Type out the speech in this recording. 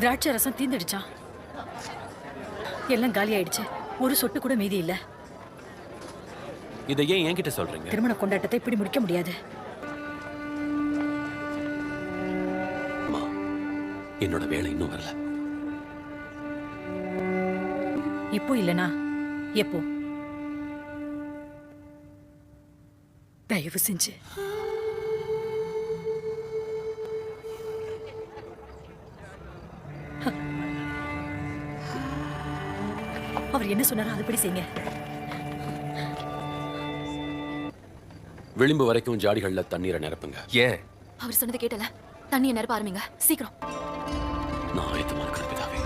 திராட்சை ரசம் தீந்துடுச்சான். எல்லாம் காலி ஆயிடுச்சு. ஒரு சொட்டு கூட மீதி இல்ல. இதை ஏன் என்கிட்ட சொல்றீங்க? திருமண கொண்டாட்டத்தை இப்படி முடிக்க முடியாது. அம்மா, என்னோட வேலை இன்னும் வரல. இப்போ இல்லனா எப்போ? தயவு செஞ்சு அவர் என்ன சொன்னாரோ அதுபடி செய்யுங்க. விளிம்பு வரைக்கும் ஜாடிகள்ல தண்ணீரை நிரப்புங்க. ஏன்? அவர் சொன்னதை கேட்டல. தண்ணியை நிரப்ப ஆரம்பிங்க சீக்கிரம். நான் ஆயத்தமா இருக்கிற பிதாவே.